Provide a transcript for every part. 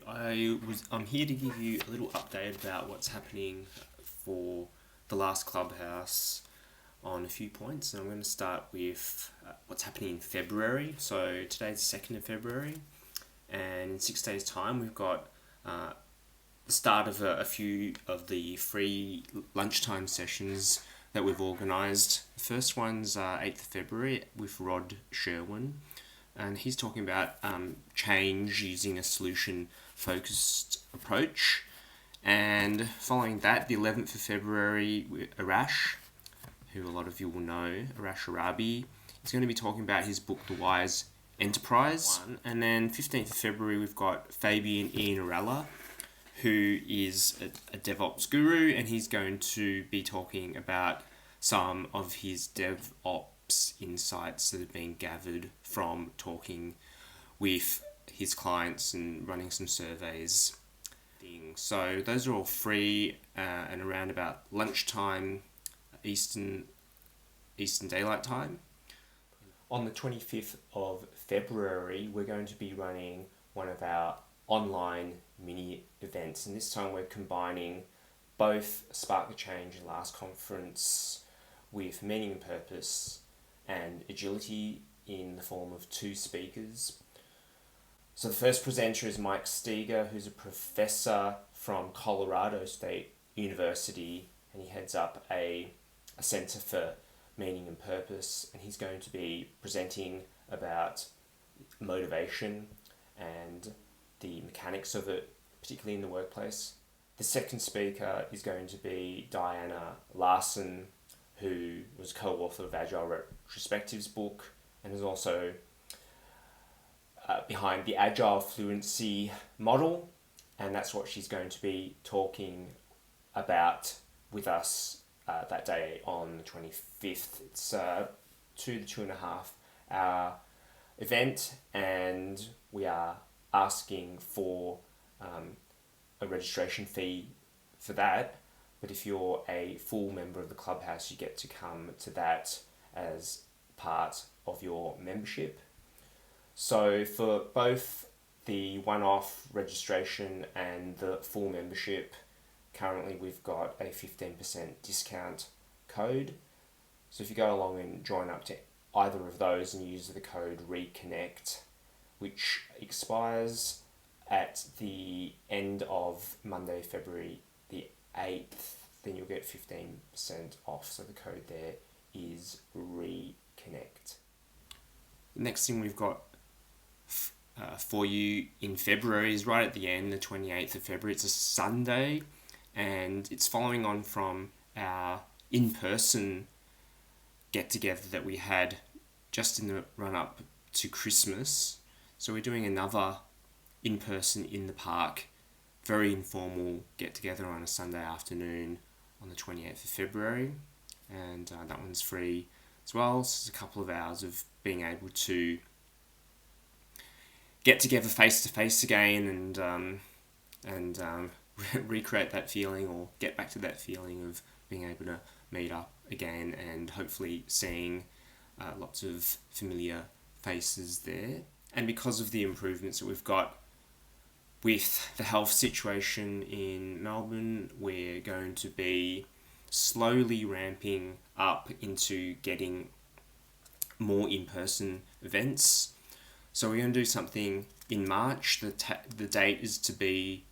I'm here to give you a little update about what's happening for the last Clubhouse on a few points, and I'm going to start with what's happening in February. So today's the 2nd of February, and in 6 days' time we've got the start of a few of the free lunchtime sessions that we've organised. The first one's 8th of February with Rod Sherwin, and he's talking about change using a solution-focused approach. And following that, the 11th of February, Arash, who a lot of you will know, Arash Arabi, is going to be talking about his book, The Wise Enterprise. And then 15th of February, we've got Fabian Ianarella, who is a DevOps guru, and he's going to be talking about some of his DevOps insights that have been gathered from talking with his clients and running some surveys. So those are all free and around about lunchtime, Eastern Daylight Time. On the 25th of February, we're going to be running one of our online mini events, and this time we're combining both Spark the Change and Last Conference with meaning and purpose and agility in the form of two speakers. So the first presenter is Mike Steger, who's a professor from Colorado State University, and he heads up a Center for Meaning and Purpose, and he's going to be presenting about motivation and the mechanics of it, particularly in the workplace. The second speaker is going to be Diana Larsen, who was co-author of Agile Retrospectives book and is also behind the Agile Fluency model, and that's what she's going to be talking about with us that day on the 25th. It's 2 to 2.5 hour event, and we are asking for a registration fee for that, but if you're a full member of the Clubhouse, you get to come to that as part of your membership. So for both the one-off registration and the full membership, currently we've got a 15% discount code. So if you go along and join up to either of those and use the code RECONNECT, which expires at the end of Monday, February the 8th, then you'll get 15% off. So the code there is RECONNECT. The next thing we've got for you in February is right at the end, the 28th of February. It's a Sunday, and it's following on from our in-person get-together that we had just in the run-up to Christmas. So we're doing another in-person in the park, very informal get-together on a Sunday afternoon on the 28th of February, and that one's free as well. So it's a couple of hours of being able to get together face-to-face again and recreate that feeling, or get back to that feeling of being able to meet up again and hopefully seeing lots of familiar faces there. And because of the improvements that we've got with the health situation in Melbourne, we're going to be slowly ramping up into getting more in-person events. So we're going to do something in March. The date is to be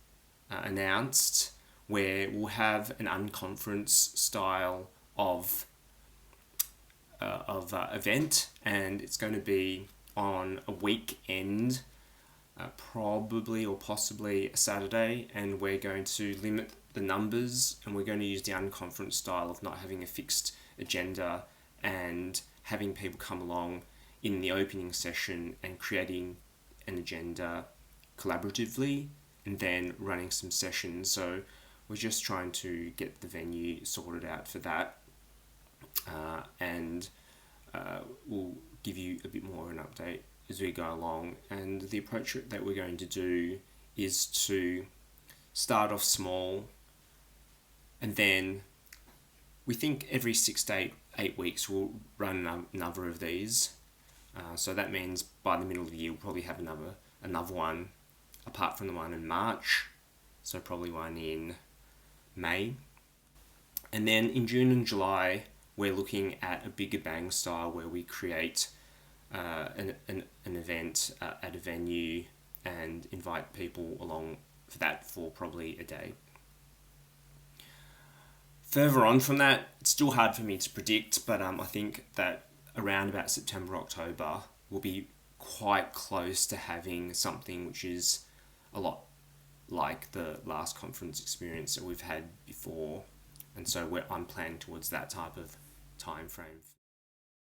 announced, where we'll have an unconference style of event, and it's going to be on a weekend, probably or possibly a Saturday, and we're going to limit the numbers, and we're going to use the unconference style of not having a fixed agenda and having people come along in the opening session and creating an agenda collaboratively and then running some sessions. So we're just trying to get the venue sorted out for that, and we'll give you a bit more of an update as we go along. And the approach that we're going to do is to start off small, and then we think every 6 to 8 weeks we'll run another of these. So that means by the middle of the year we'll probably have another one apart from the one in March, so probably one in May. And then in June and July, we're looking at a bigger bang style where we create an event at a venue and invite people along for that for probably a day. Further on from that, it's still hard for me to predict, but I think that around about September, October, we'll be quite close to having something which is a lot like the last conference experience that we've had before. And so I'm planning towards that type of time frame.